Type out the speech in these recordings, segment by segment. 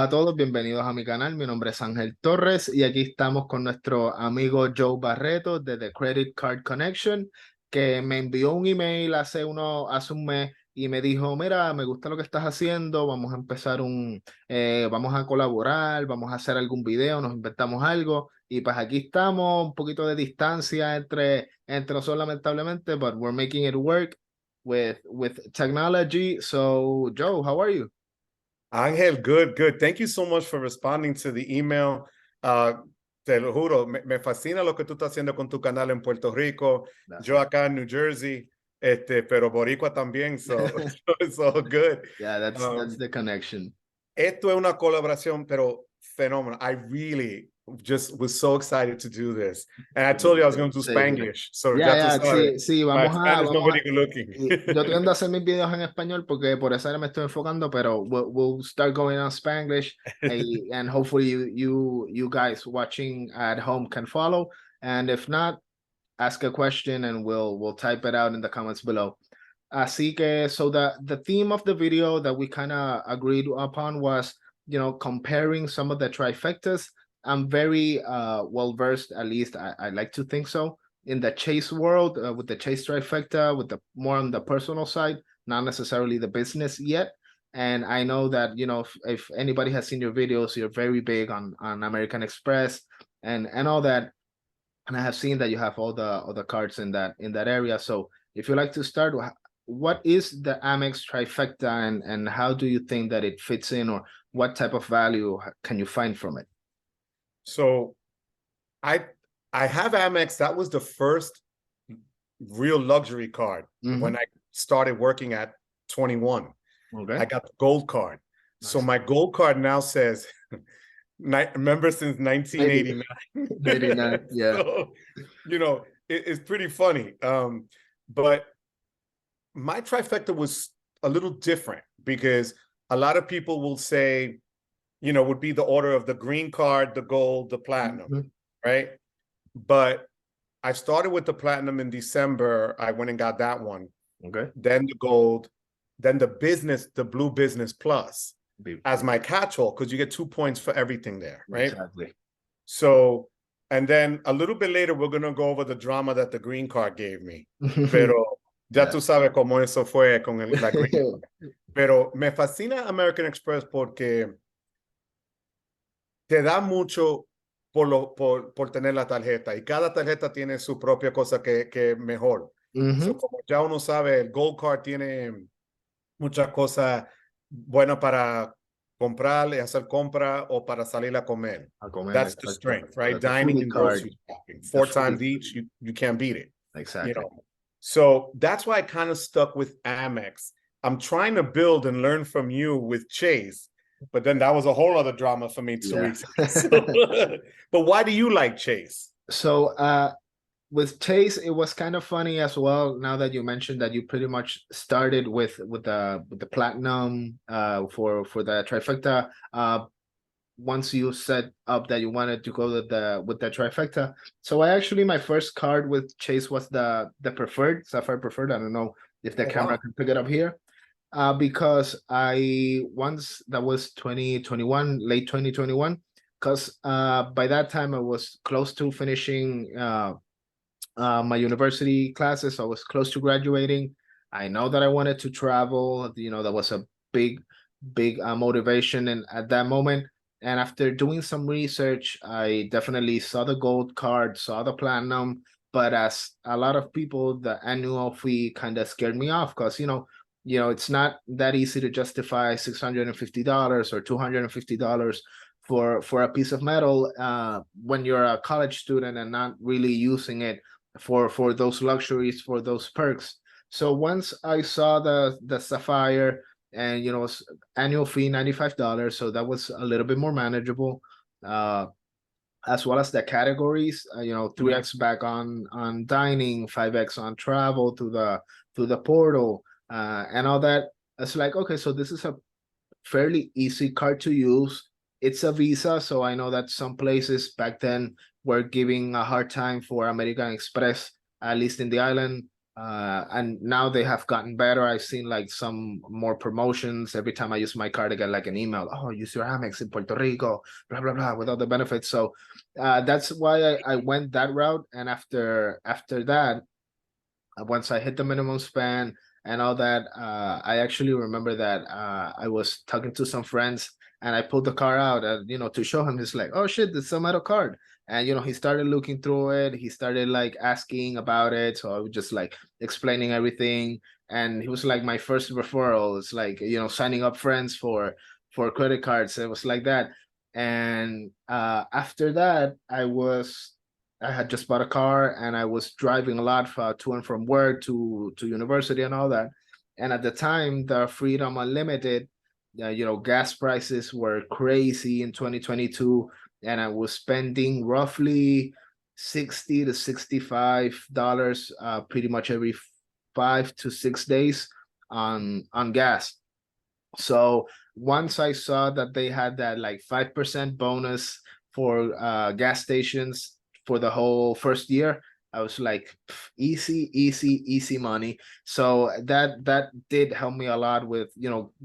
A todos, bienvenidos a mi canal. Mi nombre es Ángel Torres y aquí estamos con nuestro amigo Joe Barreto de The Credit Card Connection, que me envió un email hace un mes y me dijo, mira, me gusta lo que estás haciendo, vamos a empezar vamos a colaborar, vamos a hacer algún video, nos inventamos algo y pues aquí estamos, un poquito de distancia entre nosotros lamentablemente, but we're making it work with technology. So Joe, how are you? Ángel, good, good. Thank you so much for responding to the email. Uh, Te lo juro, me fascina lo que tú estás haciendo con tu canal en Puerto Rico. Yo Gracias. acá en New Jersey, pero boricua también, so it's all good. Yeah, that's Um, the connection. Esto es una colaboración, pero fenómeno. I really just was so excited to do this. And I told you I was going to do Same here. Spanglish, so Yeah, ya tú yeah, sabes, sí, my Spanish nobody good looking. yo tiendo a hacer mis videos en español porque por eso ahora me estoy enfocando, pero we'll start going on Spanglish and hopefully you guys watching at home can follow. And if not, ask a question and we'll type it out in the comments below. Así que, so the theme of the video that we kind of agreed upon was, comparing some of the trifectas. I'm very well versed, at least I like to think so, in the chase world with the chase trifecta, with the more on the personal side, not necessarily the business yet. And I know that if anybody has seen your videos, you're very big on American Express and all that. And I have seen that you have all the cards in that area. So if you like to start, what is the Amex trifecta and how do you think that it fits in, or what type of value can you find from it? So I I have Amex. That was the first real luxury card when I started working at 21. Okay. I got the gold card. Nice. So my gold card now says member since 1989. 89, yeah. So, it's pretty funny. But my trifecta was a little different because a lot of people will say, would be the order of the green card, the gold, the platinum, right? But I started with the platinum in December. I went and got that one. Okay. Then the gold, then the blue business plus as my catch-all, because you get 2 points for everything there, right? Exactly. So, and then a little bit later, we're going to go over the drama that the green card gave me. Pero ya tú sabes cómo eso fue con la green card. Pero me fascina American Express porque te da mucho por tener la tarjeta y cada tarjeta tiene su propia cosa que mejor. So, como ya uno sabe, el Gold Card tiene muchas cosas buenas para comprar y hacer compra o para salir a comer. That's the strength, right? Dining and grocery shopping. 4 times each, you can't beat it. Exactly. So that's why I kind of stuck with Amex. I'm trying to build and learn from you with Chase, but then that was a whole other drama for me 2 weeks ago. So, but why do you like Chase? So with Chase, it was kind of funny as well. Now that you mentioned that you pretty much started with the platinum for the trifecta. Once you set up that you wanted to go with the trifecta. So my first card with Chase was the Preffered, Sapphire Preffered. I don't know if the camera can pick it up here. Because that was 2021, late 2021, because by that time I was close to finishing my university classes. I was close to graduating. I know that I wanted to travel. That was a big motivation and at that moment. And after doing some research, I definitely saw the gold card, saw the platinum, but as a lot of people, the annual fee kind of scared me off because it's not that easy to justify $650 or $250 for a piece of metal when you're a college student and not really using it for those luxuries, for those perks. So once I saw the Sapphire, and annual fee $95, so that was a little bit more manageable, as well as the categories, 3x back on dining, 5x on travel through the portal, and all that. It's like, okay, so this is a fairly easy card to use. It's a Visa, so I know that some places back then were giving a hard time for American Express, at least in the island. And now they have gotten better. I've seen like some more promotions. Every time I use my card, I get like an email. Oh, use your Amex in Puerto Rico, blah blah blah, with all the benefits. So that's why I went that route. And after that, once I hit the minimum spend and all that, I actually remember that I was talking to some friends and I pulled the car out, to show him. He's like, "Oh shit, this is a metal card." And he started looking through it. He started like asking about it. So I was just like explaining everything. And he was like my first referral. It's like, signing up friends for credit cards. It was like that. And after that, I had just bought a car and I was driving a lot to and from work to university and all that. And at the time, the Freedom Unlimited, gas prices were crazy in 2022, and I was spending roughly $60 to $65 pretty much every 5 to 6 days on gas. So once I saw that they had that like 5% bonus for gas stations for the whole first year, I was like, easy money. So that did help me a lot with,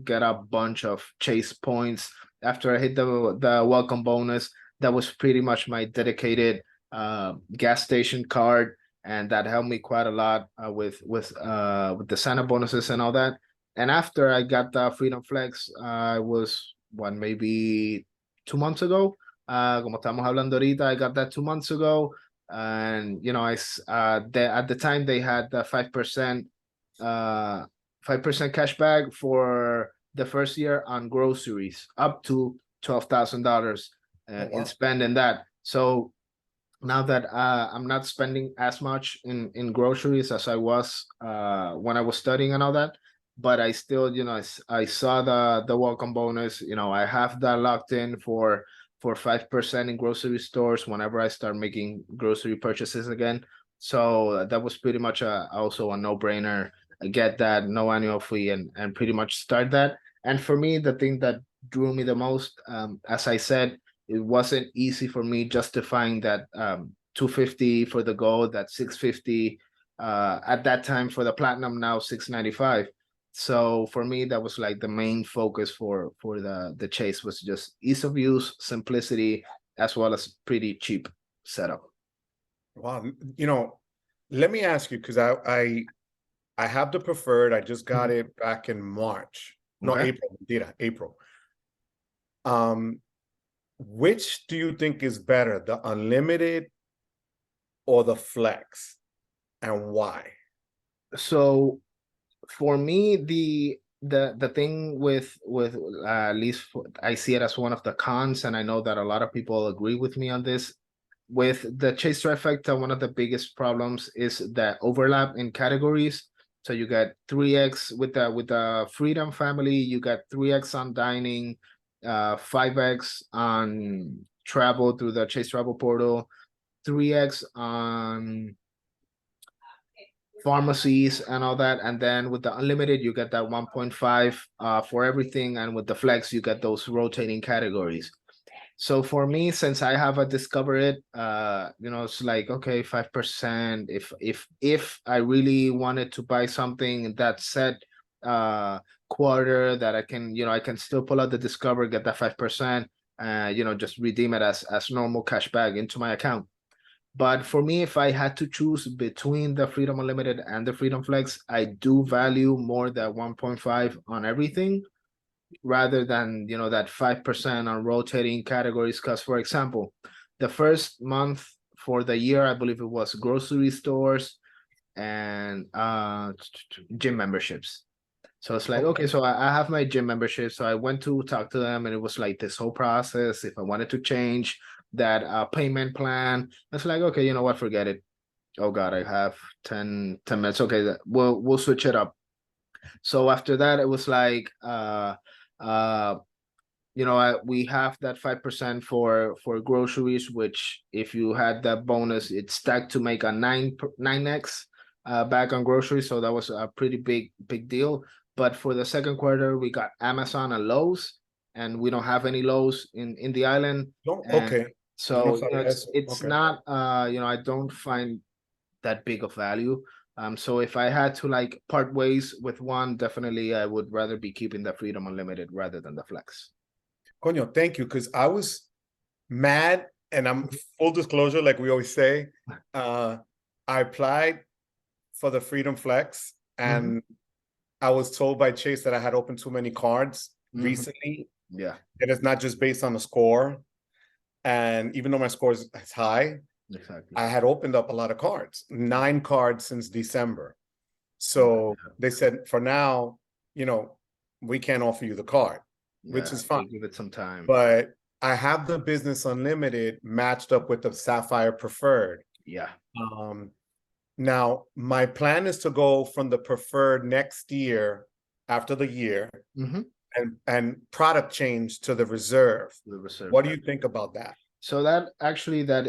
get a bunch of Chase points. After I hit the welcome bonus, that was pretty much my dedicated gas station card, and that helped me quite a lot with the Santa bonuses and all that. And after I got the Freedom Flex, I was maybe 2 months ago. Como estamos hablando ahorita, I got that 2 months ago. And at the time they had the 5% 5% cash back for the first year on groceries up to $12,000 in spending that. So now that I'm not spending as much in groceries as I was when I was studying and all that, but I still, I saw the welcome bonus. I have that locked in for 5% in grocery stores whenever I start making grocery purchases again. So that was pretty much also a no-brainer. Get that, no annual fee, and pretty much start that. And for me, the thing that drew me the most, as I said, it wasn't easy for me justifying that 250 for the gold, that 650 at that time for the platinum, now 695. So for me, that was like the main focus for the Chase, was just ease of use, simplicity, as well as pretty cheap setup. Wow, let me ask you, because I have the Preffered. I just got it back in March. No, Okay. April. Which do you think is better, the unlimited or the flex, and why? So for me, the thing with at least I see it as one of the cons, and I know that a lot of people agree with me on this. With the Chase trifecta, one of the biggest problems is the overlap in categories. So you get 3x with the Freedom family, you got 3x on dining, 5x on travel through the Chase Travel Portal, 3x on pharmacies and all that. And then with the unlimited, you get that 1.5 for everything. And with the flex, you get those rotating categories. So for me, since I have a discover it, it's like, okay, 5%. If I really wanted to buy something in that set quarter, that I can still pull out the discover, get that 5%, just redeem it as normal cash back into my account. But for me, if I had to choose between the Freedom Unlimited and the Freedom Flex, I do value more that 1.5 on everything, rather than that 5% on rotating categories. Because, for example, the first month for the year, I believe it was grocery stores and gym memberships. So it's like, okay, so I have my gym membership. So I went to talk to them, and it was like this whole process. If I wanted to change that payment plan, it's like, okay, you know what, forget it. Oh God, I have 10 minutes. Okay, we'll switch it up. So after that, it was like we have that 5% for groceries, which if you had that bonus, it's stacked to make a 9x back on groceries. So that was a pretty big deal. But for the second quarter, we got Amazon and Lowe's, and we don't have any Lowe's in the island. Okay. So it's not I don't find that big of value. So if I had to like part ways with one, definitely I would rather be keeping the Freedom Unlimited rather than the Flex. Coño, thank you, because I was mad, and I'm full disclosure, like we always say. I applied for the Freedom Flex, and I was told by Chase that I had opened too many cards recently. Yeah. It is not just based on the score. And even though my score is high, Exactly. I had opened up a lot of cards, 9 cards since December. So they said, for now, we can't offer you the card, which is fine. Give it some time. But I have the Business Unlimited matched up with the Sapphire Preffered. Yeah. Now, my plan is to go from the Preffered next year, after the year, and product change to the Reserve. What do you think about that? So that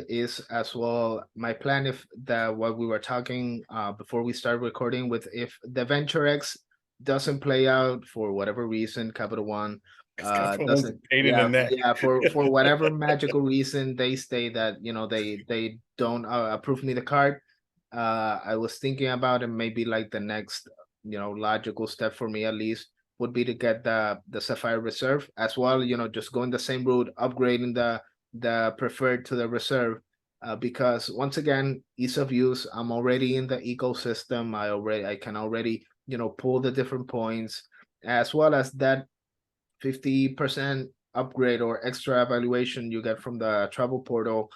is as well my plan. If what we were talking before we start recording with, if the Venture X doesn't play out for whatever reason, Capital One doesn't, for whatever magical reason they say that they don't approve me the card. I was thinking about it, maybe like the next logical step for me at least would be to get the Sapphire Reserve as well. Just going the same route, upgrading the Preffered to the Reserve, because once again, ease of use. I'm already in the ecosystem. I can already pull the different points, as well as that 50% upgrade or extra evaluation you get from the travel portal.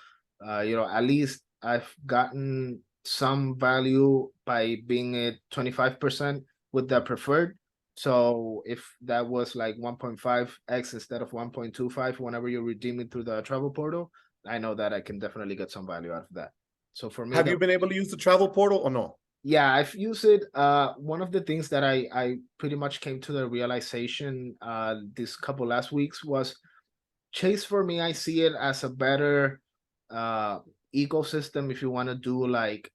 At least I've gotten some value by being at 25% with the Preffered. So if that was like 1.5x instead of 1.25 whenever you redeem it through the travel portal, I know that I can definitely get some value out of that. So for me, have you been able to use the travel portal or no? Yeah, I've used it. One of the things that I pretty much came to the realization this couple last weeks was Chase. For me, I see it as a better ecosystem if you want to do like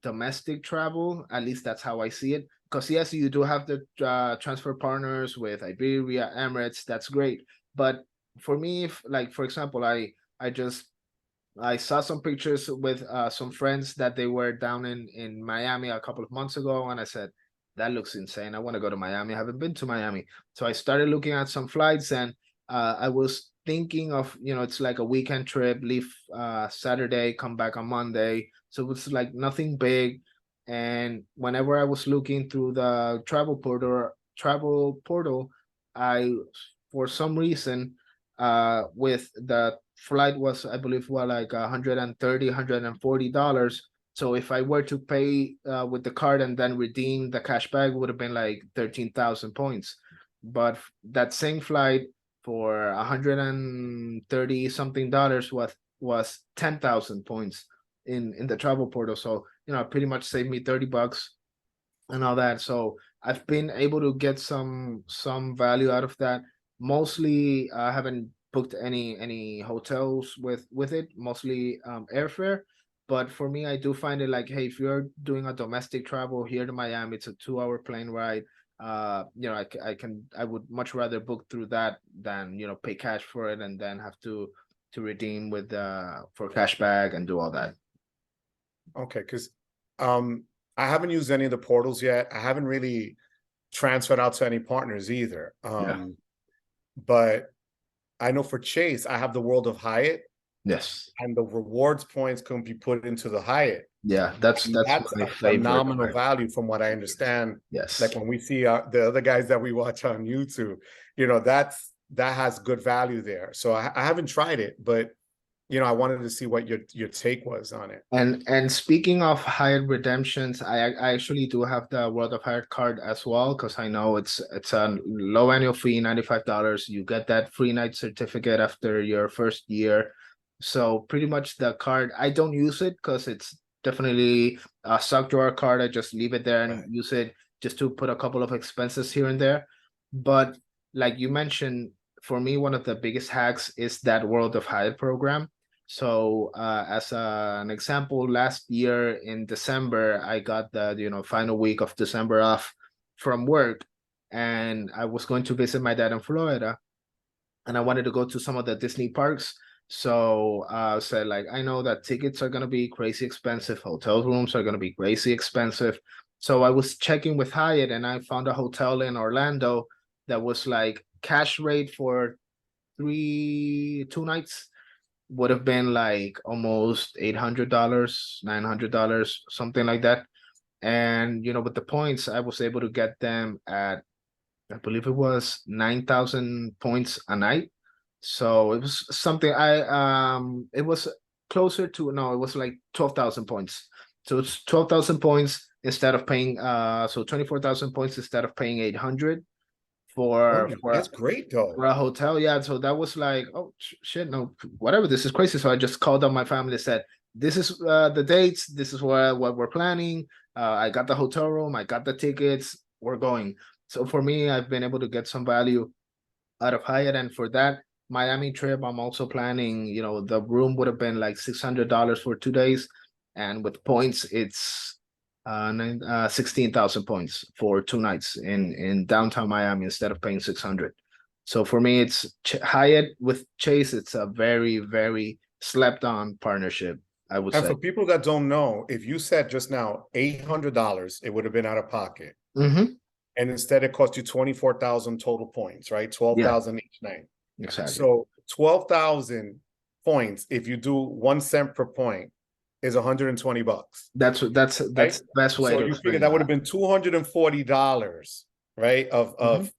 domestic travel. At least that's how I see it. Because yes, you do have the transfer partners with Iberia, Emirates. That's great. But for me, if like for example, I saw some pictures with some friends that they were down in Miami a couple of months ago, and I said, that looks insane. I want to go to Miami. I haven't been to Miami. So I started looking at some flights, and I was thinking of, it's like a weekend trip, leave Saturday, come back on Monday. So it's like nothing big. And whenever I was looking through the travel portal, I, for some reason, with the flight was, I believe, like $130, $140. So if I were to pay with the card and then redeem the cashback, would have been like 13,000 points. But that same flight for $130 something was 10,000 points in the travel portal. So pretty much saved me $30 and all that. So I've been able to get some value out of that. Mostly I haven't booked any hotels with it, mostly airfare. But for me, I do find it like, hey, if you're doing a domestic travel here to Miami, it's a 2-hour plane ride. I would much rather book through that than pay cash for it and then have to redeem with for cashback and do all that. Okay, because I haven't used any of the portals yet. I haven't really transferred out to any partners either. But I know for Chase, I have the World of Hyatt. Yes. And the rewards points can be put into the Hyatt. Yeah, that's a phenomenal value from what I understand. Yes. Like when we see the other guys that we watch on YouTube, that has good value there. So I haven't tried it, but I wanted to see what your take was on it. And speaking of Hyatt redemptions, I actually do have the World of Hyatt card as well, because I know it's a low annual fee, $95. You get that free night certificate after your first year. So pretty much the card, I don't use it because it's definitely a sock drawer card. I just leave it there and use it just to put a couple of expenses here and there. But like you mentioned, for me, one of the biggest hacks is that World of Hyatt program. So as an example, last year in December, I got the final week of December off from work, and I was going to visit my dad in Florida, and I wanted to go to some of the Disney parks. So I said, like, I know that tickets are gonna be crazy expensive, hotel rooms are gonna be crazy expensive. So I was checking with Hyatt, and I found a hotel in Orlando that was like cash rate for 2 nights would have been like almost $800, $900, something like that. And with the points, I was able to get them at, I believe it was 9,000 points a night. So it was something it was closer to, no, it was like 12,000 points. So it's 12,000 points instead of paying, so 24,000 points instead of paying 800 Oh, for that's great though. a hotel. Yeah, so that was like, oh shit, no, whatever, this is crazy. So I just called up my family and said, this is the dates, this is what we're planning. I got the hotel room, I got the tickets, we're going. So for me, I've been able to get some value out of Hyatt, and for that Miami trip, I'm also planning, the room would have been like $600 for 2 days, and with points, it's 16,000 points for 2 nights in downtown Miami instead of paying 600. So for me, it's Hyatt with Chase. It's a very, very slept on partnership, I would And say. for people that don't know, if you said just now $800, it would have been out of pocket. Mm-hmm. And instead it cost you 24,000 total points, right? 12,000 each night. Exactly. So 12,000 points, if you do 1 cent per point, is $120. That's right? the best way So to you figure explain that would have been $240, right? Of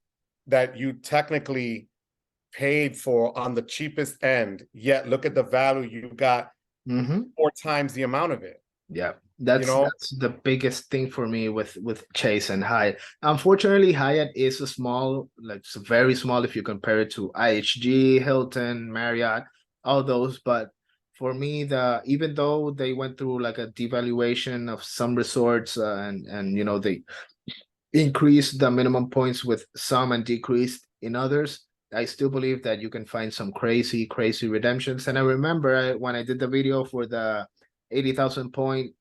that you technically paid for on the cheapest end, yet look at the value you got 4 times the amount of it. Yeah, that's the biggest thing for me with Chase and Hyatt. Unfortunately, Hyatt is a small, like it's very small if you compare it to IHG, Hilton, Marriott, all those. But for me, even though they went through like a devaluation of some resorts, and they increased the minimum points with some and decreased in others, I still believe that you can find some crazy, crazy redemptions. And I remember when I did the video for the 80,000 point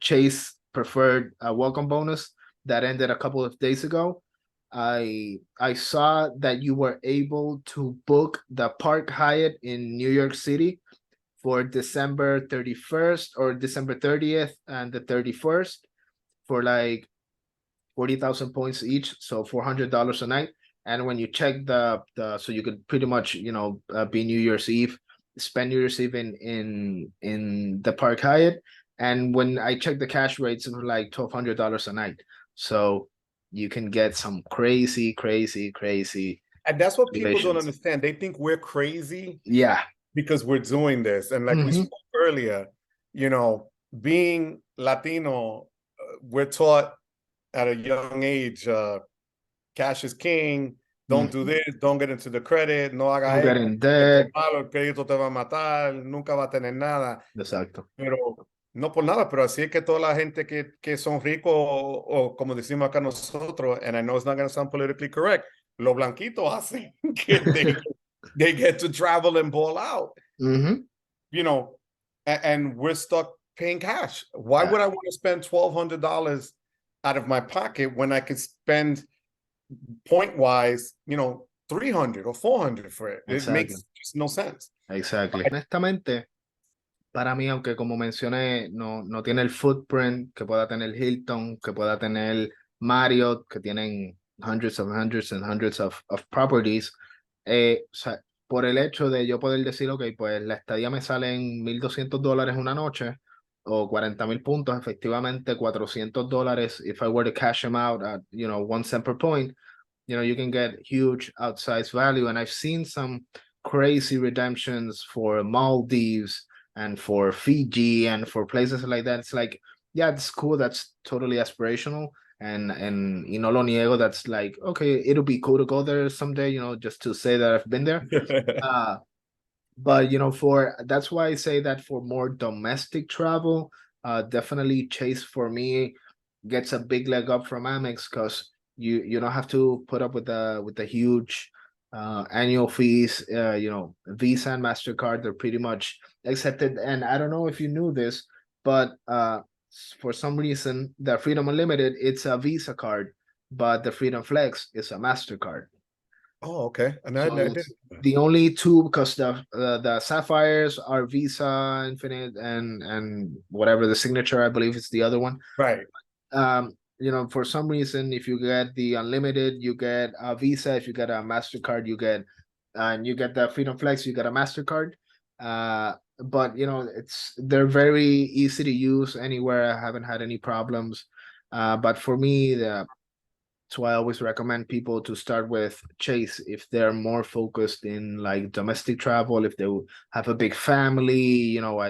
Chase preferred welcome bonus that ended a couple of days ago. I saw that you were able to book the Park Hyatt in New York City for December 31st or December 30th and the 31st for like 40,000 points each, so $400 a night. And when you check so you could pretty much be New Year's Eve, spend New Year's Eve in the Park Hyatt. And when I check the cash rates, it was like $1,200 a night. So you can get some crazy, crazy, crazy. And that's what people don't understand. They think we're crazy. Yeah. Because we're doing this. And like we spoke earlier, being Latino, we're taught at a young age, cash is king, don't do this, don't get into the credit, no haga get in debt. El crédito te va a matar, nunca va a tener nada. Exacto. Pero no por nada, pero así es que toda la gente que son ricos, o como decimos acá nosotros, and I know it's not going to sound politically correct, los blanquitos hacen que they get to travel and ball out. And we're stuck paying cash. Why would I want to spend $1,200 out of my pocket when I could spend point wise, 300 or 400 for it? It makes just no sense. Exactly. Honestamente, para mí, aunque como mencioné, no tiene el footprint que pueda tener Hilton, que pueda tener Marriott, que tienen hundreds and hundreds of properties, o sea, por el hecho de yo poder decir, ok, pues la estadía me sale en $1,200 una noche, o 40,000 puntos, efectivamente $400, if I were to cash them out at, 1 cent per point, you can get huge outsized value. And I've seen some crazy redemptions for Maldives and for Fiji and for places like that. It's like, yeah, it's cool. That's totally aspirational. And no lo niego, that's like, okay, it'll be cool to go there someday, just to say that I've been there. But that's why I say that for more domestic travel, definitely Chase for me gets a big leg up from Amex, because you don't have to put up with the huge annual fees. Visa and MasterCard, they're pretty much accepted. And I don't know if you knew this, but for some reason, the Freedom Unlimited, it's a Visa card, but the Freedom Flex is a MasterCard. Oh, okay. And So I did. it's the only two, because the Sapphires are Visa, Infinite, and whatever the signature, I believe it's the other one. Right. You know, for some reason, if you get the unlimited, you get a Visa. If you get a MasterCard, you get and you get the Freedom Flex, you get a MasterCard. But you know, they're very easy to use anywhere. I haven't had any problems. But for me, so I always recommend people to start with Chase if they're more focused in like domestic travel. If they have a big family, you know,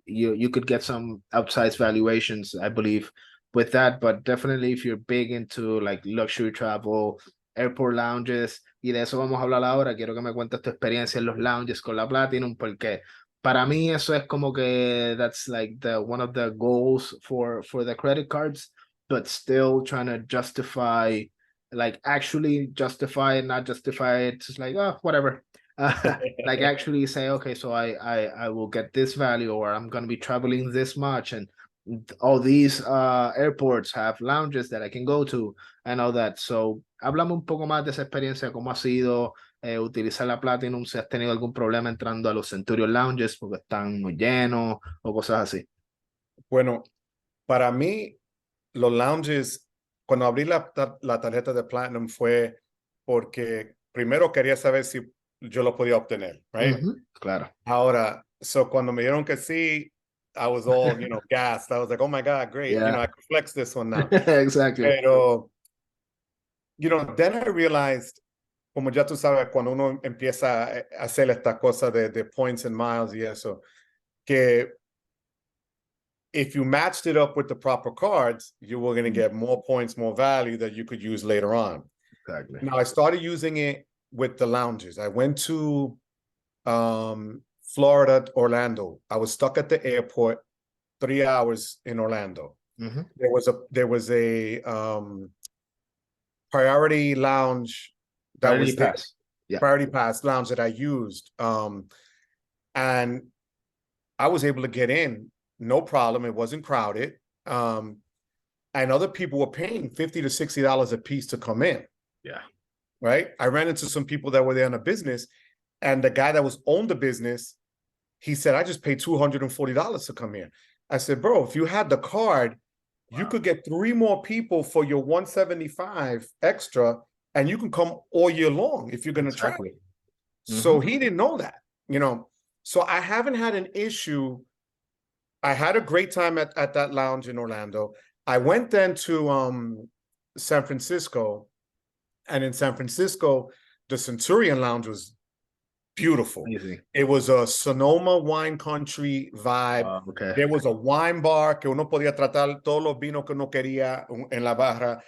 you could get some outsized valuations, I believe, with that. But definitely, if you're big into like luxury travel, airport lounges, y de eso vamos a hablar ahora. Quiero que me cuentes tu experiencia en los lounges con la Platinum, porque para mí eso es como que that's like the one of the goals for the credit cards, but still trying to justify, like actually justify it, not justify it, just like, oh, whatever. Like actually say, okay, so I will get this value, or I'm going to be traveling this much, and all these airports have lounges that I can go to and all that. So háblame un poco más de esa experiencia, cómo ha sido utilizar la Platinum, si has tenido algún problema entrando a los Centurion Lounges porque están muy llenos o cosas así. Bueno, para mí, los lounges, cuando abrí la tarjeta de Platinum fue porque primero quería saber si yo lo podía obtener, right? Claro. Ahora, so cuando me dieron que sí, I was all, gassed. I was like, oh my God, great. Yeah. I could flex this one now. Exactly. Pero, then I realized, como ya tú sabes, cuando uno empieza a hacer esta cosa de points and miles y eso, que if you matched it up with the proper cards, you were going to get more points, more value that you could use later on. Exactly. Now, I started using it with the lounges. I went to Florida, Orlando. I was stuck at the airport 3 hours in Orlando. There was a priority lounge that Priority was there. pass. Yeah. Priority pass lounge that I used. And I was able to get in, no problem. It wasn't crowded. And other people were paying $50 to $60 a piece to come in. Yeah. Right. I ran into some people that were there on a business, and the guy that owned the business, he said, I just paid $240 to come in. I said, bro, if you had the card, you could get 3 more people for your $175 extra, and you can come all year long if you're going to travel. So he didn't know that, So I haven't had an issue. I had a great time at that lounge in Orlando. I went then to San Francisco, and in San Francisco, the Centurion Lounge was beautiful. Amazing. It was a Sonoma wine country vibe. Okay. There was a wine bar que uno podía tratar todos los vinos que uno quería en la barra.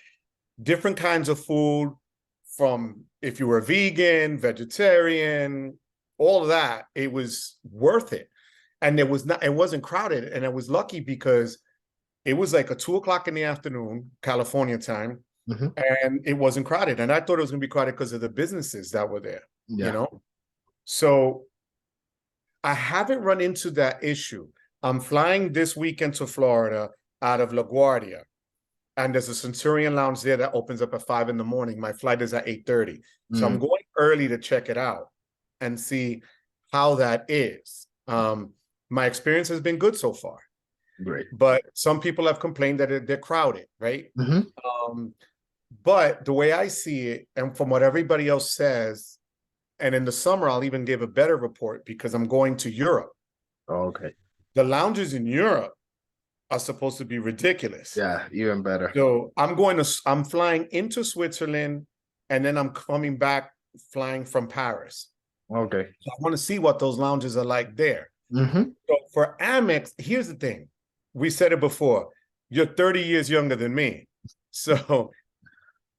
Different kinds of food, from if you were vegan, vegetarian, all of that. It was worth it. And it wasn't crowded. And I was lucky because it was like a 2:00 in the afternoon, California time, and it wasn't crowded. And I thought it was going to be crowded because of the businesses that were there, So I haven't run into that issue. I'm flying this weekend to Florida out of LaGuardia, and there's a Centurion Lounge there that opens up at 5 a.m. My flight is at 8:30. So I'm going early to check it out and see how that is. My experience has been good so far. Great. But some people have complained that they're crowded, right? But the way I see it, and from what everybody else says, and in the summer, I'll even give a better report because I'm going to Europe. Oh, okay. The lounges in Europe are supposed to be ridiculous. Yeah, even better. So I'm flying into Switzerland, and then I'm coming back flying from Paris. Okay. So I want to see what those lounges are like there. So for Amex, here's the thing. We said it before. You're 30 years younger than me. So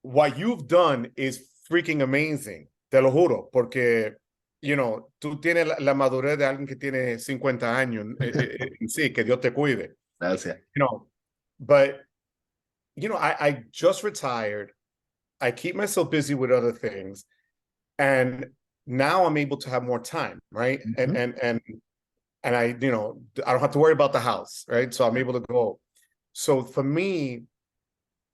what you've done is freaking amazing. Te lo juro. Porque, tú tienes la madurez de alguien que tiene 50 años. Sí, que Dios te cuide. Gracias. But, I just retired. I keep myself busy with other things. And now I'm able to have more time, right? And I, I don't have to worry about the house, right? So I'm able to go. So for me,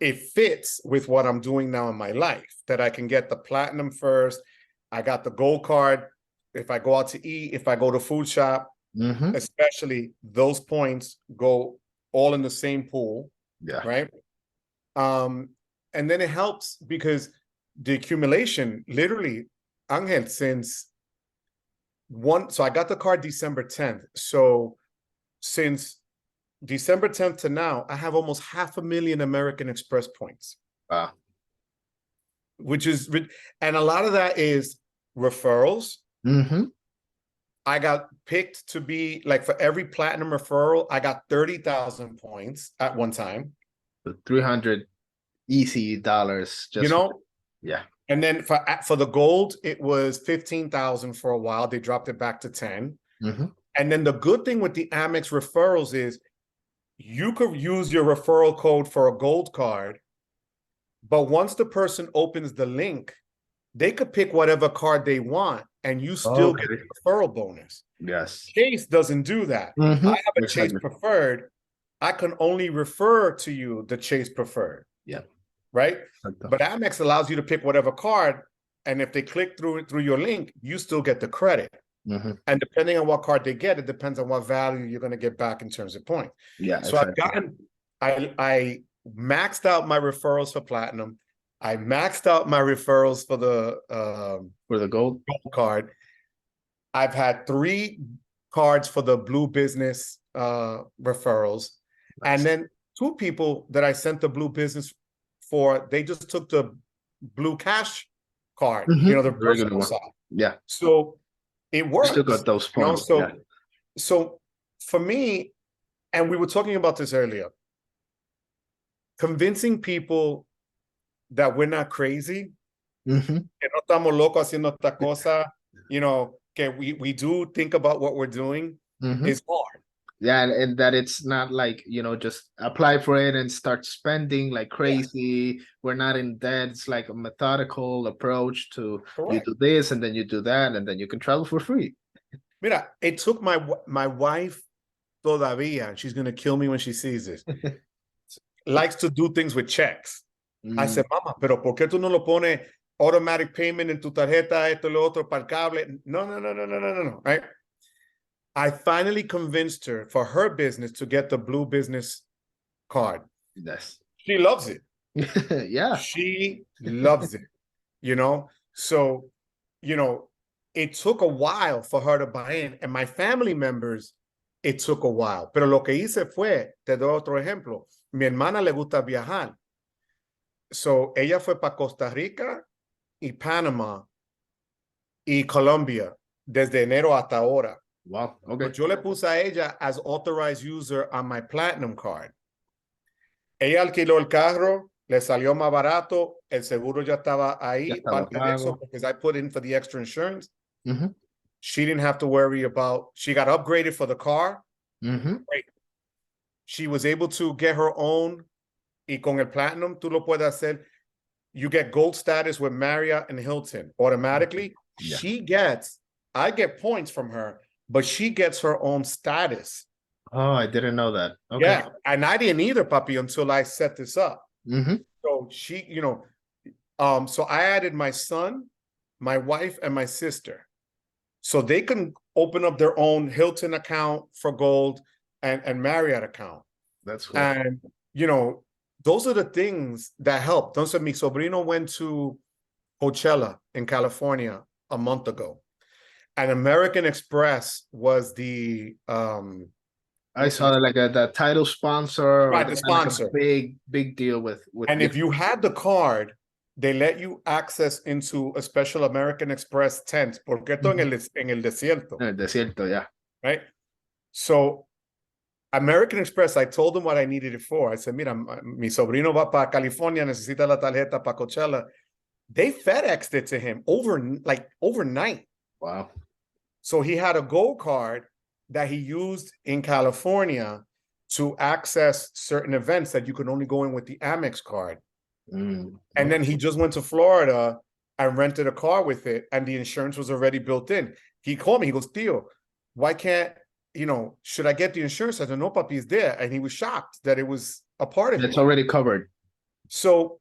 it fits with what I'm doing now in my life, that I can get the platinum first. I got the gold card. If I go out to eat, if I go to food shop, especially those points go all in the same pool. Yeah. Right. And then it helps because the accumulation, literally, Angel, so I got the card December 10th. So since December 10th to now, I have almost 500,000 American Express points. Wow. Which is, and a lot of that is referrals. I got picked to be, like, for every platinum referral, I got 30,000 points at one time. So 300 easy dollars. Just yeah. And then for the gold, it was 15,000 for a while. They dropped it back to 10. And then the good thing with the Amex referrals is you could use your referral code for a gold card, but once the person opens the link, they could pick whatever card they want and you still get a referral bonus. Yes. Chase doesn't do that. I have a Chase Preferred. I can only refer to you the Chase Preferred. Yeah. Right? But Amex allows you to pick whatever card, and if they click through your link, you still get the credit. And depending on what card they get, it depends on what value you're going to get back in terms of points. Yeah. So I maxed out my referrals for platinum. I maxed out my referrals for the gold card. I've had 3 cards for the blue business referrals. And then 2 people that I sent the blue business for, they just took the blue cash card, the regular one. Side. Yeah. So it works. Still got those points. So for me, and we were talking about this earlier, convincing people that we're not crazy, que no estamos locos haciendo esta cosa, que we do think about what we're doing is hard. Yeah, and that it's not like, just apply for it and start spending like crazy. Yeah. We're not in debt. It's like a methodical approach to you do this and then you do that and then you can travel for free. Mira, it took my wife todavía, she's going to kill me when she sees this, likes to do things with checks. I said, Mama, pero ¿por qué tú no lo pones automatic payment en tu tarjeta, esto, lo otro, para el cable? No. Right? I finally convinced her for her business to get the blue business card. Yes. She loves it. Yeah. She loves it, So, it took a while for her to buy in. And my family members, it took a while. Pero lo que hice fue, te doy otro ejemplo. Mi hermana le gusta viajar. So, ella fue para Costa Rica y Panama y Colombia desde enero hasta ahora. Wow, okay. But yo le puse a ella as authorized user on my platinum card. Ella alquiló el carro, le salió más barato, el seguro ya estaba ahí, parte de eso, because I put in for the extra insurance. She didn't have to worry about, she got upgraded for the car. Great. She was able to get her own, y con el platinum, tú lo puedes hacer. You get gold status with Marriott and Hilton automatically. Yeah. I get points from her, but she gets her own status. Oh, I didn't know that. Okay. Yeah, and I didn't either, Papi, until I set this up. So she, so I added my son, my wife, and my sister. So they can open up their own Hilton account for gold and Marriott account. That's cool. And, those are the things that help. Entonces, mi sobrino went to Coachella in California a month ago. And American Express was the I saw like the title sponsor, right? The sponsor, like big deal with. And if you had the card, they let you access into a special American Express tent. Porque esto en el desierto. En el desierto, yeah. Right. So American Express, I told them what I needed it for. I said, mira, mi sobrino va para California, necesita la tarjeta para Coachella. They FedExed it to him overnight. Wow. So he had a gold card that he used in California to access certain events that you could only go in with the Amex card. And then he just went to Florida and rented a car with it, and the insurance was already built in. He called me. He goes, Tío, why can't, should I get the insurance? I said, no, papi, it's there. And he was shocked that it was a part of it. It's already covered. So,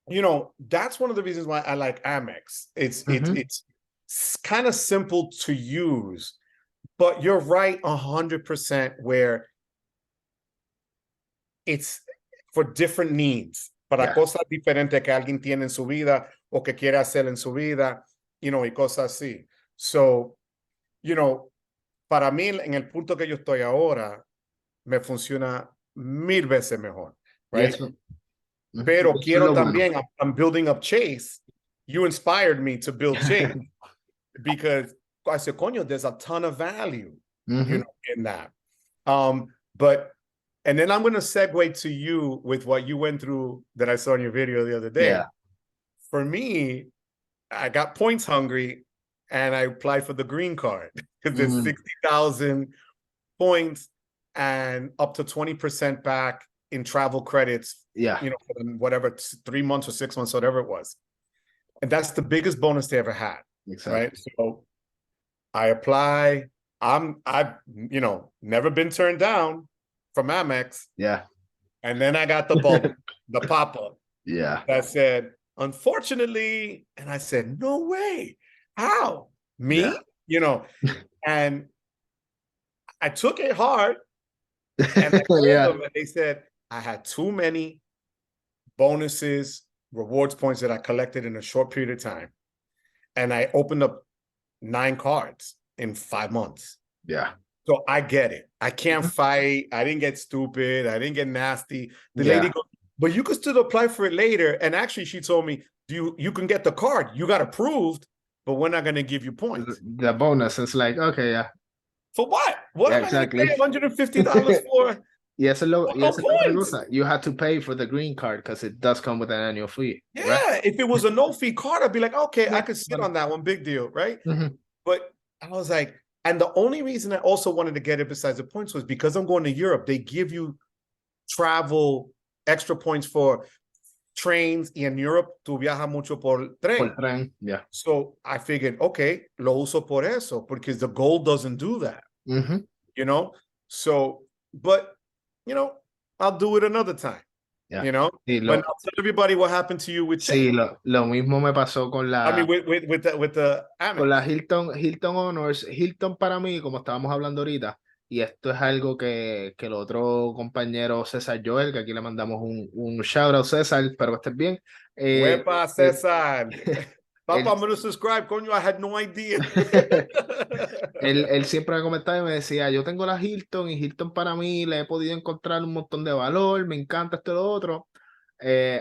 that's one of the reasons why I like Amex. It's kind of simple to use, but you're right 100% where it's for different needs, para cosas diferentes que alguien tiene en su vida o que quiere hacer en su vida, y cosas así. So, para mí, en el punto que yo estoy ahora, me funciona 1000 veces mejor, right? Pero quiero también, I'm building up Chase. You inspired me to build Chase because I said, coño, there's a ton of value, in that. And then I'm going to segue to you with what you went through that I saw in your video the other day. Yeah. For me, I got points hungry and I applied for the green card because there's 60,000 points and up to 20% back in travel credits. Yeah. For whatever, 3 months or 6 months, whatever it was. And that's the biggest bonus they ever had. Exactly. Right. So I apply. I've never been turned down from Amex. Yeah. And then I got the bubble, the pop-up. Yeah. That said, unfortunately, and I said, no way. How? Me? And I took it hard. And I told them, and they said I had too many bonuses, rewards points that I collected in a short period of time. And I opened up 9 cards in 5 months. Yeah. So I get it. I can't fight. I didn't get stupid. I didn't get nasty. The lady goes, but you could still apply for it later. And actually, she told me, you can get the card. You got approved, but we're not going to give you points. The bonus is like, okay, yeah. For what? What am exactly. I going to pay $150 for? Yes, points. You had to pay for the green card because it does come with an annual fee. Yeah, right? If it was a no-fee card, I'd be like, okay, I could sit on that one. Big deal, right? But I was like, and the only reason I also wanted to get it besides the points was because I'm going to Europe. They give you travel extra points for trains. Y en Europe, tú viajas mucho por tren. Por tren, yeah. So I figured, okay, lo uso por eso, because the gold doesn't do that. So, but, I'll do it another time. Yeah. But I'll tell everybody what happened to you with Sí, lo mismo me pasó con la... I mean, with the Amex. Con la Hilton Honors. Hilton para mí, como estábamos hablando ahorita, y esto es algo que el otro compañero César Joel, que aquí le mandamos un shout out, César, espero que estés bien. Huepa, César. Papa, I'm going to subscribe, coño, I had no idea. él siempre me comentaba y me decía, yo tengo la Hilton y Hilton para mí le he podido encontrar un montón de valor, me encanta esto y lo otro.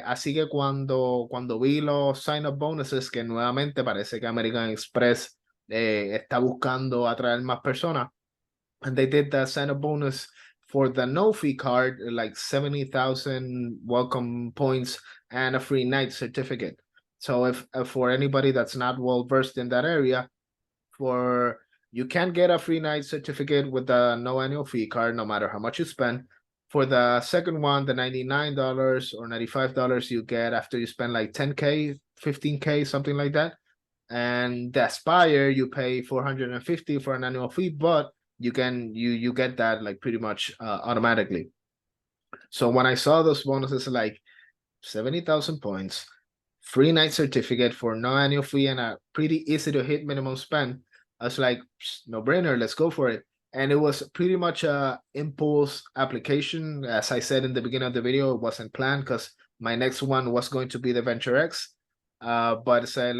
Así que cuando vi los sign-up bonuses, que nuevamente parece que American Express está buscando atraer más personas, and they did that sign-up bonus for the no-fee card, like 70,000 welcome points and a free night certificate. So if for anybody that's not well versed in that area, you can get a free night certificate with the no annual fee card, no matter how much you spend. For the second one, the $99 or $95 you get after you spend like 10K, 15K, something like that. And the Aspire, you pay $450 for an annual fee, but you get that like pretty much automatically. So when I saw those bonuses, like 70,000 points, free night certificate for no annual fee, and a pretty easy to hit minimum spend, I was like, no brainer, let's go for it. And it was pretty much a impulse application. As I said in the beginning of the video, it wasn't planned because my next one was going to be the Venture X. But I said,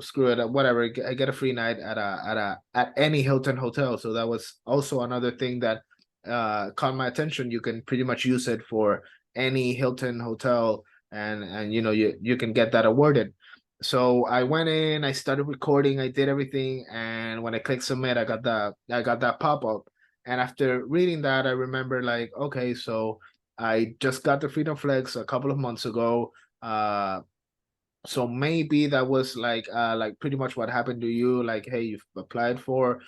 screw it, whatever. I get a free night at any Hilton hotel. So that was also another thing that caught my attention. You can pretty much use it for any Hilton hotel, and you can get that awarded. So I went in, I started recording, I did everything, and when I clicked submit, I got that pop-up. And after reading that, I remember like, okay, so I just got the Freedom Flex a couple of months ago. So maybe that was like pretty much what happened to you. Like, hey, you've applied for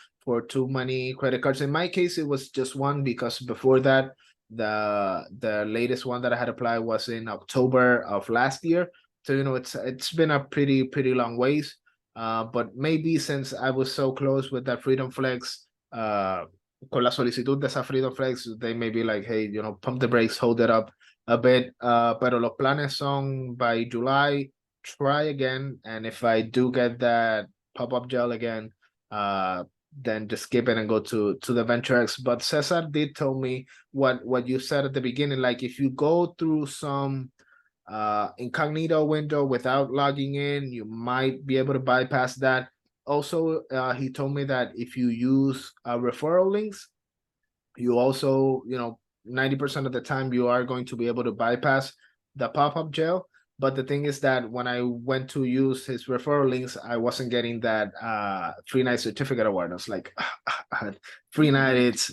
too many credit cards. In my case, it was just one, because before that, the latest one that I had applied was in October of last year. So it's been a pretty long ways. But maybe since I was so close with that Freedom Flex, con la solicitud de esa Freedom Flex, they may be like, hey, pump the brakes, hold it up. a bit. Pero los planes son by July, try again. And if I do get that pop-up gel again, then just skip it and go to the Venture X. But Cesar did tell me what you said at the beginning. Like if you go through some incognito window without logging in, you might be able to bypass that. Also, he told me that if you use referral links, you also, 90% of the time you are going to be able to bypass the pop-up gel. But the thing is that when I went to use his referral links, I wasn't getting that free night certificate award. I was like, free night.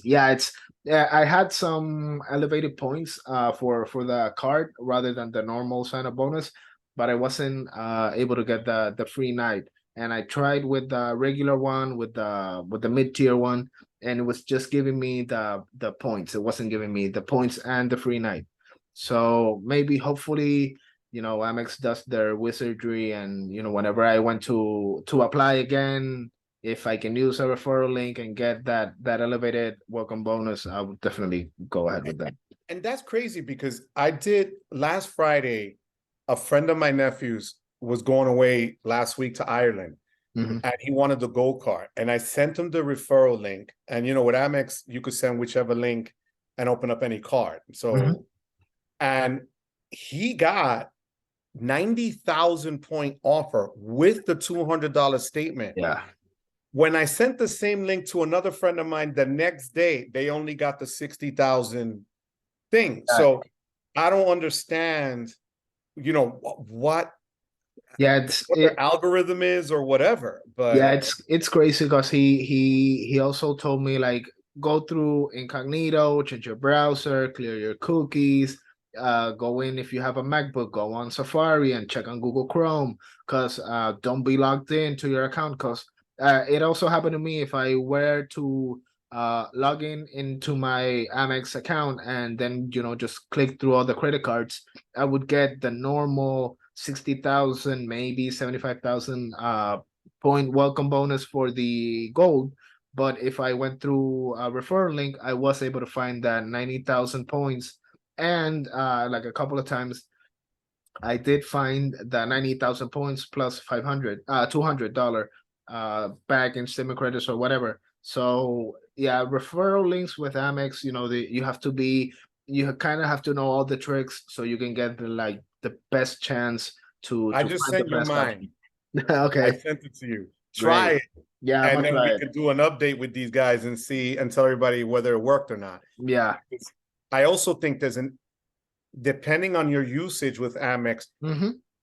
I had some elevated points for the card rather than the normal sign-up bonus, but I wasn't able to get the free night. And I tried with the regular one, with the mid-tier one, and it was just giving me the points. It wasn't giving me the points and the free night. So maybe, hopefully, Amex does their wizardry, and whenever I went to apply again, if I can use a referral link and get that elevated welcome bonus, I would definitely go ahead with that. And that's crazy because I did last Friday. A friend of my nephew's was going away last week to Ireland. And he wanted the gold card, and I sent him the referral link. And with Amex, you could send whichever link and open up any card. So, and he got 90,000 point offer with the $200 statement. Yeah. When I sent the same link to another friend of mine the next day, they only got the 60,000 thing. So I don't understand, what what the algorithm is or whatever. But yeah, it's crazy because he also told me, like, go through incognito, change your browser, clear your cookies, go in. If you have a MacBook, go on Safari and check on Google Chrome, because don't be logged into your account, because it also happened to me. If I were to log into my Amex account and then just click through all the credit cards, I would get the normal 60,000, maybe 75,000 point welcome bonus for the gold. But if I went through a referral link, I was able to find that 90,000 points. And like a couple of times, I did find the 90,000 points plus $200 back in stimmy credits or whatever. So yeah, referral links with Amex, you kind of have to know all the tricks so you can get the best chance to I just sent you mine. Okay. I sent it to you. Try it. Yeah, and then we could do an update with these guys and tell everybody whether it worked or not. Yeah. I also think depending on your usage with Amex,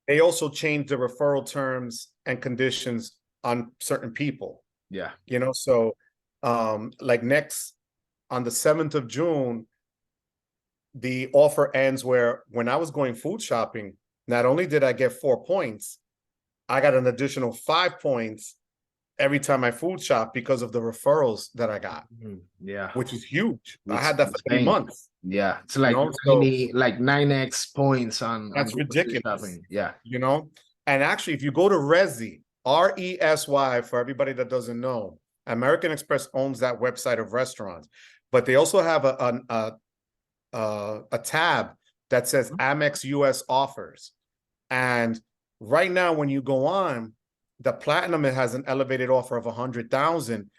they also change the referral terms and conditions on certain people. Yeah. So like next on the 7th of June, the offer ends where when I was going food shopping, not only did I get 4 points, I got an additional 5 points every time I food shop because of the referrals that I got. Yeah. Which is huge. I had that for 3 months. Yeah. It's like 9x points on that's ridiculous. Shopping. Yeah. And actually, if you go to Resy, RESY, for everybody that doesn't know, American Express owns that website of restaurants, but they also have a tab that says Amex US offers. And right now, when you go on, the platinum, it has an elevated offer of 100,000,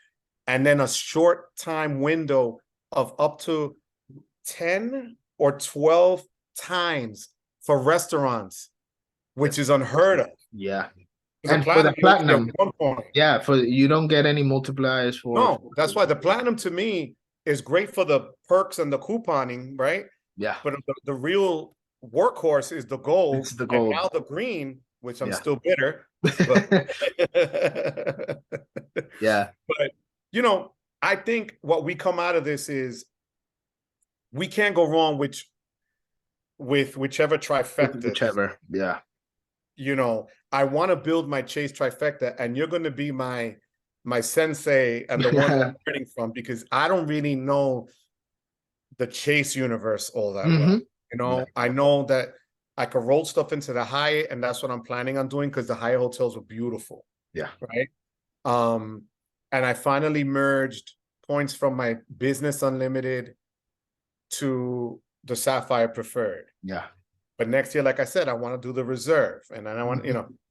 and then a short time window of up to 10 or 12 times for restaurants, which is unheard of. Yeah. And for the platinum, yeah, you don't get any multipliers for. No, that's why the platinum to me is great for the perks and the couponing, right? Yeah. But the real workhorse is the gold. It's the gold. And now the green, which I'm still bitter. But yeah. But I think what we come out of this is we can't go wrong with whichever trifecta. Whichever, yeah. I want to build my Chase trifecta, and you're going to be my sensei and the one I'm learning from, because I don't really know the Chase universe all that well. I know that I could roll stuff into the Hyatt, and that's what I'm planning on doing because the Hyatt hotels were beautiful. Yeah. Right. And I finally merged points from my business unlimited to the Sapphire Preffered. Yeah. But next year, like I said, I want to do the reserve, and then I want,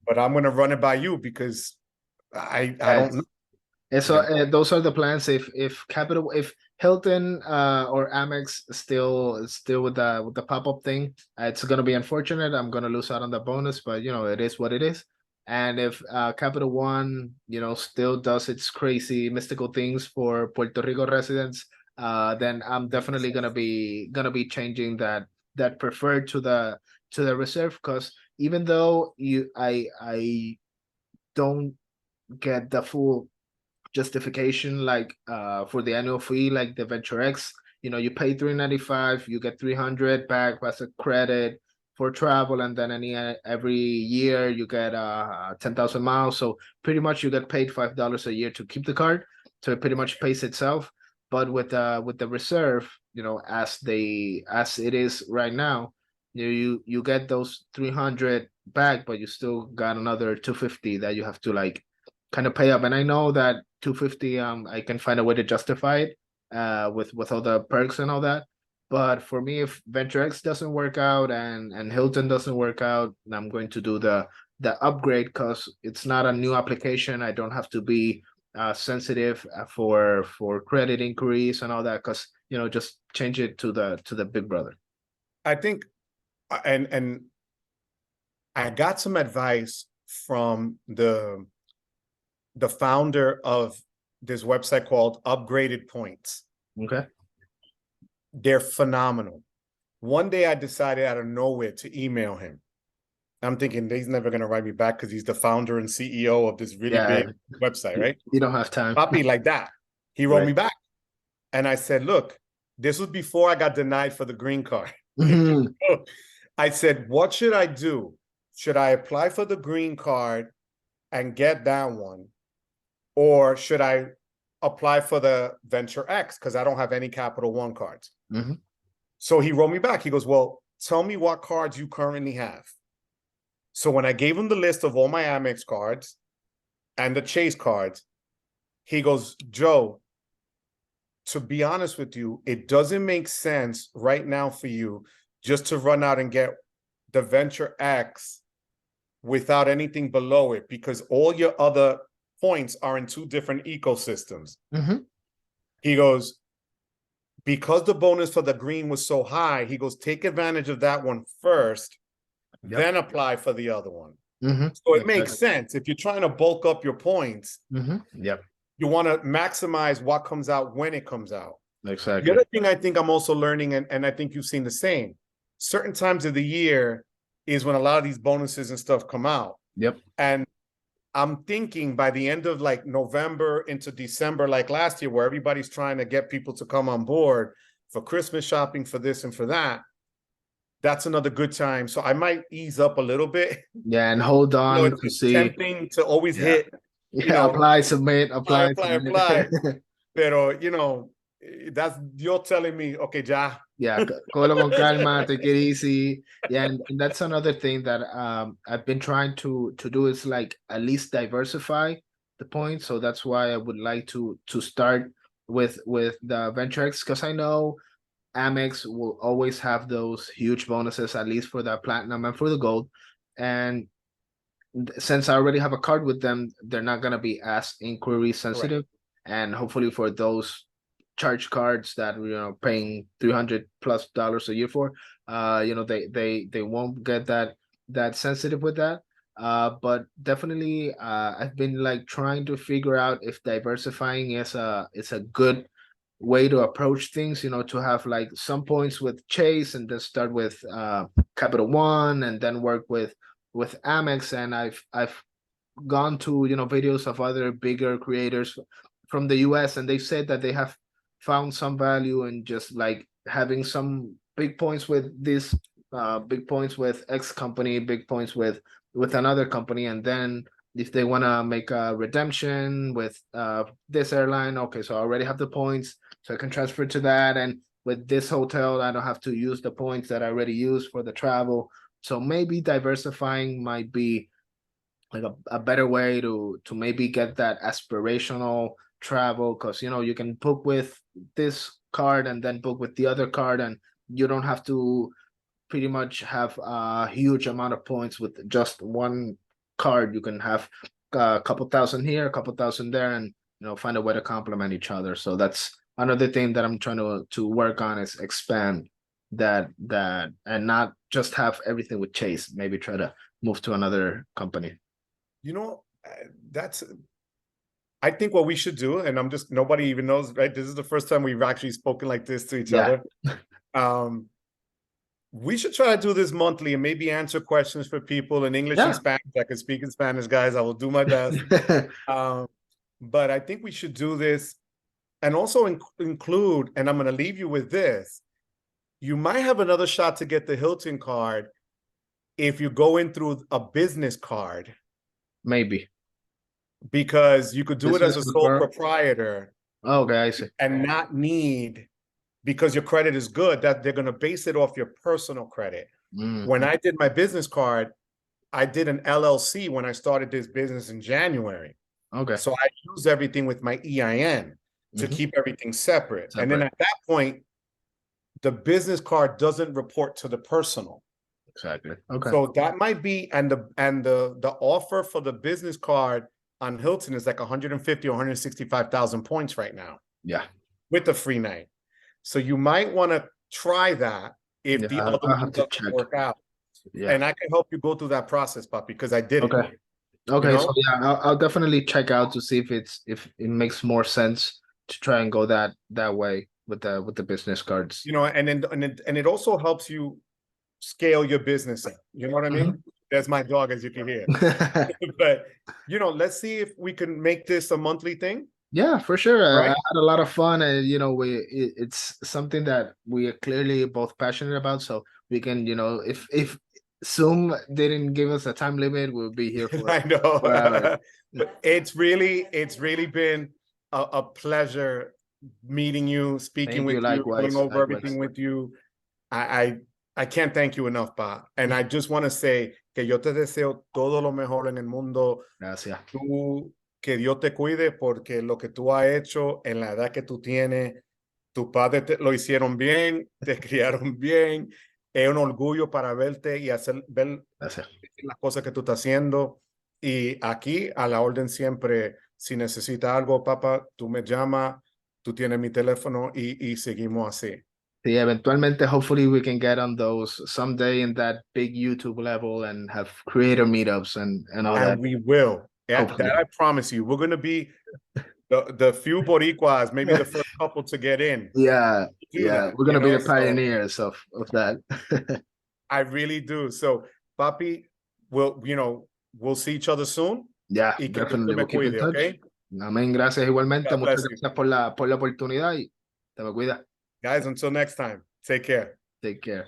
but I'm going to run it by you because I don't know. And so those are the plans. If Hilton or Amex still with the pop-up thing, it's gonna be unfortunate. I'm gonna lose out on the bonus, but it is what it is. And if Capital One, still does its crazy mystical things for Puerto Rico residents, then I'm definitely gonna be changing that preferred to the reserve, because even though I don't get the full justification like for the annual fee, like the Venture X, you pay $395, you get 300 back as a credit for travel, and then every year you get 10,000 miles, so pretty much you get paid $5 a year to keep the card, so it pretty much pays itself. But with the reserve, as it is right now, you get those 300 back, but you still got another 250 that you have to like kind of pay up. And I know that 250, I can find a way to justify it with all the perks and all that. But for me, if Venture X doesn't work out and Hilton doesn't work out, I'm going to do the upgrade, because it's not a new application. I don't have to be sensitive for credit inquiries and all that, because just change it to the big brother. I think, and I got some advice from the founder of this website called Upgraded Points. Okay. They're phenomenal. One day I decided out of nowhere to email him. I'm thinking he's never going to write me back because he's the founder and CEO of this really big website, right? You don't have time. Copy like that. He wrote me back. And I said, look, this was before I got denied for the green card. I said, what should I do? Should I apply for the green card and get that one? Or should I apply for the Venture X because I don't have any Capital One cards? So he wrote me back. He goes, well, tell me what cards you currently have. So when I gave him the list of all my Amex cards and the Chase cards, he goes, Joe, to be honest with you, it doesn't make sense right now for you just to run out and get the Venture X without anything below it, because all your other points are in two different ecosystems. He goes, because the bonus for the green was so high, he goes, take advantage of that one first, then apply for the other one. So it makes sense. If you're trying to bulk up your points, you want to maximize what comes out when it comes out. Exactly. The other thing I think I'm also learning, and I think you've seen the same, certain times of the year is when a lot of these bonuses and stuff come out. And I'm thinking by the end of like November into December, like last year, where everybody's trying to get people to come on board for Christmas shopping, for this and for that, that's another good time. So I might ease up a little bit. And hold on to see. Tempting to always hit. Apply, submit, apply. Pero, that's, you're telling me, okay, ya. Colo con calma, take it easy. And that's another thing that I've been trying to do, is like at least diversify the points. So that's why I would like to start with the Venture X, because I know Amex will always have those huge bonuses, at least for the platinum and for the gold. And since I already have a card with them, they're not going to be as inquiry sensitive. And hopefully for those charge cards that paying $300+ a year for, they won't get that sensitive with that. But definitely I've been like trying to figure out if diversifying is a good way to approach things, to have like some points with Chase and then start with Capital One and then work with Amex. And I've gone to videos of other bigger creators from the US, and they said that they have found some value in just like having some big points with this, big points with X company, big points with another company, and then if they want to make a redemption with this airline, okay, so I already have the points, so I can transfer to that. And with this hotel, I don't have to use the points that I already used for the travel. So maybe diversifying might be like a better way to maybe get that aspirational travel, because you can book with this card and then book with the other card, and you don't have to pretty much have a huge amount of points with just one card. You can have a couple thousand here, a couple thousand there, and find a way to complement each other. So that's another thing that I'm trying to work on, is expand that and not just have everything with Chase. Maybe try to move to another company. That's, I think what we should do, and nobody even knows, right? This is the first time we've actually spoken like this to each other. We should try to do this monthly and maybe answer questions for people in English and Spanish. I can speak in Spanish, guys. I will do my best. But I think we should do this and also include, and I'm going to leave you with this. You might have another shot to get the Hilton card if you go in through a business card. Maybe. Because you could do it as a sole proprietor. Okay, I see. And not need, because your credit is good, that they're going to base it off your personal credit. When I did my business card, I did an LLC when I started this business in January. Okay. So I used everything with my EIN to keep everything separate. And then at that point, the business card doesn't report to the personal. Exactly. Okay. So that might be, and the offer for the business card on Hilton is like 150 or 165,000 points right now. Yeah. With the free night. So you might want to try that if the other one doesn't work out. Yeah. And I can help you go through that process, Papi, because I did it. Okay. So yeah, I'll definitely check out to see if it makes more sense to try and go that way with the business cards. And it also helps you scale your business up. You know what I mean? There's my dog, as you can hear. But let's see if we can make this a monthly thing. Yeah, for sure. Right? I had a lot of fun, and it's something that we are clearly both passionate about. So we can, if Zoom didn't give us a time limit, we'll be here for. I know. It's really been a pleasure meeting you, speaking with you, going over everything with you. I can't thank you enough, Pa. And I just want to say que yo te deseo todo lo mejor en el mundo. Gracias. Que Dios te cuide, porque lo que tú has hecho en la edad que tú tienes, tus padres lo hicieron bien, te criaron bien. Es un orgullo para verte y ver las cosas que tú estás haciendo. Y aquí, a la orden siempre, si necesitas algo, papá, tú me llamas, tú tienes mi teléfono y seguimos así. Sí, eventualmente, hopefully we can get on those someday in that big YouTube level and have creator meetups and all that. And we will. That I promise you. We're going to be the few Boricuas, maybe the first couple to get in. Yeah. We're going to be the pioneers of that. I really do. So, Papi, we'll see each other soon. Yeah, definitely. We'll keep in touch. Okay? Amén. Gracias igualmente. Muchas gracias por la oportunidad y te me cuida. Guys, until next time, take care. Take care.